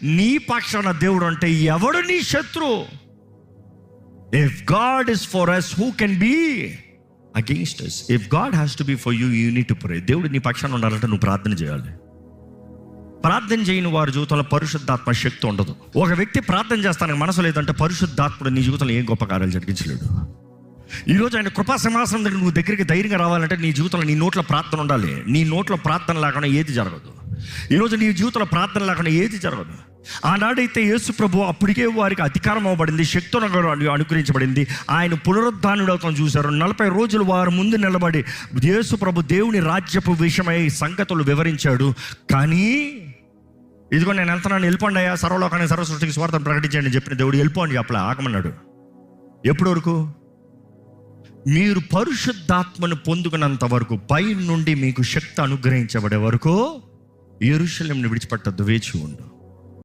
నీ పక్షాన దేవుడు అంటే ఎవడు నీ శత్రువు? If God is for us, who can be against us? If God has to be for you, you need to pray. దేవుడు నీ పక్షాన ఉండాలంటే నువ్వు ప్రార్థన చేయాలి. ప్రార్థన చేయని వారి జీవితంలో పరిశుద్ధాత్మ శక్తి ఉండదు. ఒక వ్యక్తి ప్రార్థన చేస్తానికి మనసు లేదంటే పరిశుద్ధాత్ముడు నీ జీవితంలో ఏం గొప్ప కార్యాలు జరిగించలేడు. ఈరోజు ఆయన కృపా సింహాసనం దగ్గర నువ్వు దగ్గరికి ధైర్యంగా రావాలంటే నీ జీవితంలో నీ నోట్లో ప్రార్థన ఉండాలి. నీ నోట్లో ప్రార్థన లేకుండా ఏది జరగదు. ఈరోజు నీ జీవితంలో ప్రార్థన లేకుండా ఏది జరగదు. ఆనాడైతే యేసు ప్రభు అప్పటికే వారికి అధికారం అవ్వబడింది, శక్తులు అనుగ్రహించబడింది. ఆయన పునరుద్ధానుడవుతాం చూశారు. 40 రోజులు వారు ముందు నిలబడి యేసు ప్రభు దేవుని రాజ్యపు విషయమై సంగతులు వివరించాడు. కానీ ఇదిగో నేను వెళ్తున్నాను, వెళ్ళిపోండి అయ్యా, సర్వలోకాన్ని సర్వ సృష్టికి స్వార్థం ప్రకటించండి చెప్పిన దేవుడు వెళ్ళిపోండి చెప్పలే, ఆగమన్నాడు. ఎప్పటి వరకు? మీరు పరిశుద్ధాత్మను పొందుకున్నంత వరకు, పై నుండి మీకు శక్తి అనుగ్రహించబడే వరకు యెరూషలేమును విడిచిపెట్టద్దు, వేచి ఉండు.